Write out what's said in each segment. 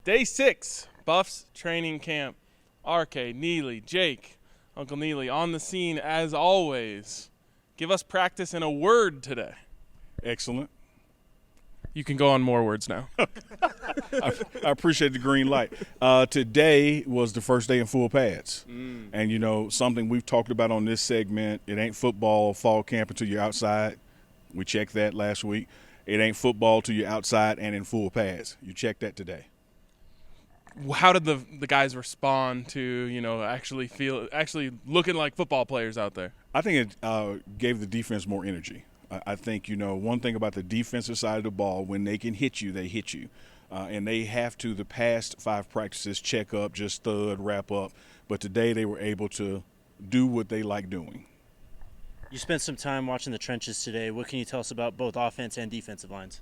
Day 6, Buffs training camp. RK, Neely, Jake, Uncle Neely on the scene as always. Give us practice in a word today. Excellent. You can go on more words now. I appreciate the green light. Today was the first day in full pads. And, you know, something we've talked about on this segment, it ain't football fall camp until you're outside. We checked that last week. It ain't football till you're outside and in full pads. You checked that today. How did the guys respond to, you know, actually looking like football players out there? I think it gave the defense more energy. I think, you know, one thing about the defensive side of the ball, when they can hit you, they hit you. And they have to, the past 5 practices, check up, just stud, wrap up. But today they were able to do what they like doing. You spent some time watching the trenches today. What can you tell us about both offense and defensive lines?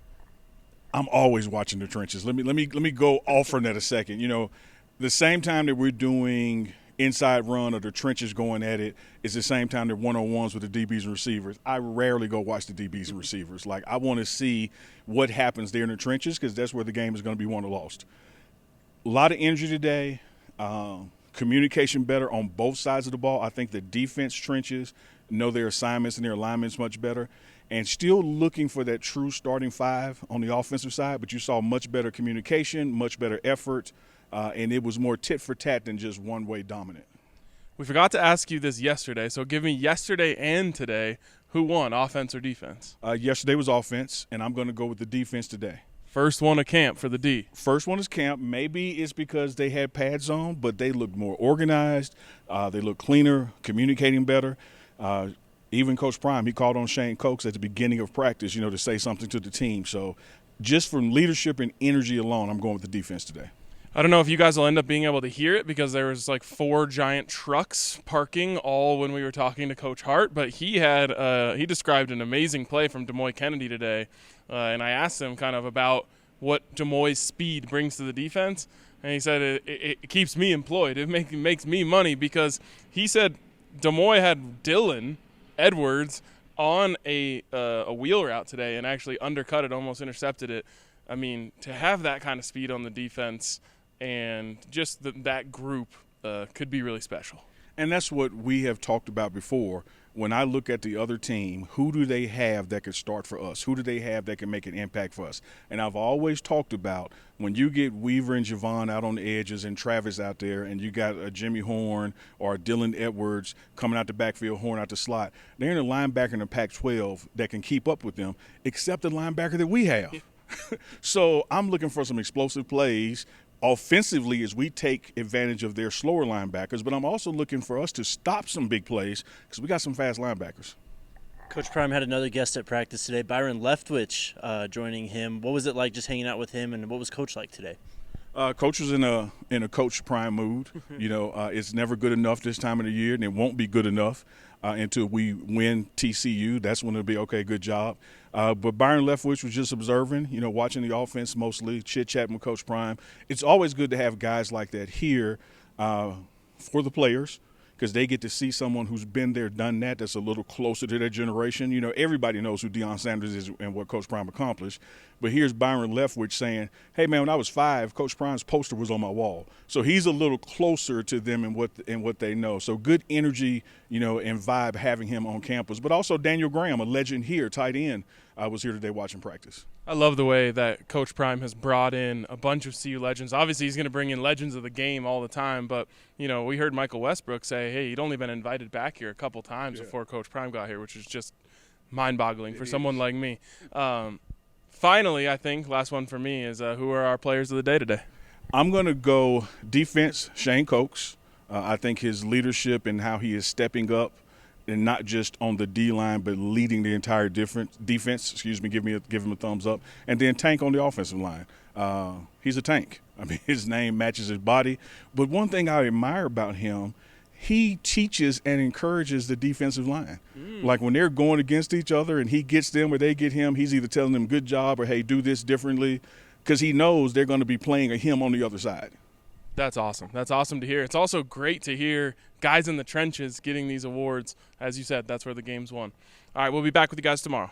I'm always watching the trenches. Let me go off for that a second. You know, the same time that we're doing inside run or the trenches going at it is the same time that one-on-ones with the DBs and receivers. I rarely go watch the DBs and receivers. Like, I want to see what happens there in the trenches because that's where the game is going to be won or lost. A lot of energy today. Communication better on both sides of the ball. I think the defense trenches know their assignments and their alignments much better. And still looking for that true starting 5 on the offensive side, but you saw much better communication, much better effort, and it was more tit for tat than just one-way dominant. We forgot to ask you this yesterday, so give me yesterday and today. Who won, offense or defense? Yesterday was offense, and I'm going to go with the defense today. First one of camp for the D. First one is camp. Maybe it's because they had pads on, but they looked more organized. They looked cleaner, communicating better. Even Coach Prime, he called on Shane Cokes at the beginning of practice, you know, to say something to the team. So just from leadership and energy alone, I'm going with the defense today. I don't know if you guys will end up being able to hear it because there was like 4 giant trucks parking all when we were talking to Coach Hart, but he described an amazing play from Demoy Kennedy today, and I asked him kind of about what Demoy's speed brings to the defense, and he said it keeps me employed. It makes me money because he said Demoy had Dylan Edwards on a wheel route today and actually undercut it, almost intercepted it. I mean, to have that kind of speed on the defense and just that group could be really special. And that's what we have talked about before. When I look at the other team, who do they have that could start for us? Who do they have that can make an impact for us? And I've always talked about when you get Weaver and Javon out on the edges and Travis out there and you got a Jimmy Horn or a Dylan Edwards coming out the backfield, Horn out the slot, they're in a linebacker in the Pac-12 that can keep up with them, except the linebacker that we have. So I'm looking for some explosive plays offensively as we take advantage of their slower linebackers, but I'm also looking for us to stop some big plays because we got some fast linebackers. Coach Prime had another guest at practice today, Byron Leftwich, joining him. What was it like just hanging out with him, and what was Coach like today? Coach was in a Coach Prime mood. You know, it's never good enough this time of the year, and it won't be good enough until we win TCU. That's when it'll be, okay, good job. But Byron Leftwich was just observing, you know, watching the offense mostly, chit-chatting with Coach Prime. It's always good to have guys like that here for the players because they get to see someone who's been there, done that, that's a little closer to their generation. You know, everybody knows who Deion Sanders is and what Coach Prime accomplished. But here's Byron Leftwich saying, hey, man, when I was 5, Coach Prime's poster was on my wall. So he's a little closer to them in what they know. So good energy, you know, and vibe having him on campus. But also Daniel Graham, a legend here, tight end, was here today watching practice. I love the way that Coach Prime has brought in a bunch of CU legends. Obviously, he's going to bring in legends of the game all the time, but, you know, we heard Michael Westbrook say, hey, he'd only been invited back here a couple times before Coach Prime got here, which is just mind-boggling for someone like me. Finally, I think, last one for me is who are our players of the day today? I'm going to go defense, Shane Cokes. I think his leadership and how he is stepping up and not just on the D-line but leading the entire defense, give him a thumbs up. And then Tank on the offensive line. He's a tank. I mean, his name matches his body. But one thing I admire about him, he teaches and encourages the defensive line. Like when they're going against each other and he gets them or they get him, he's either telling them good job or, hey, do this differently because he knows they're going to be playing him on the other side. That's awesome. That's awesome to hear. It's also great to hear guys in the trenches getting these awards. As you said, that's where the game's won. All right, we'll be back with you guys tomorrow.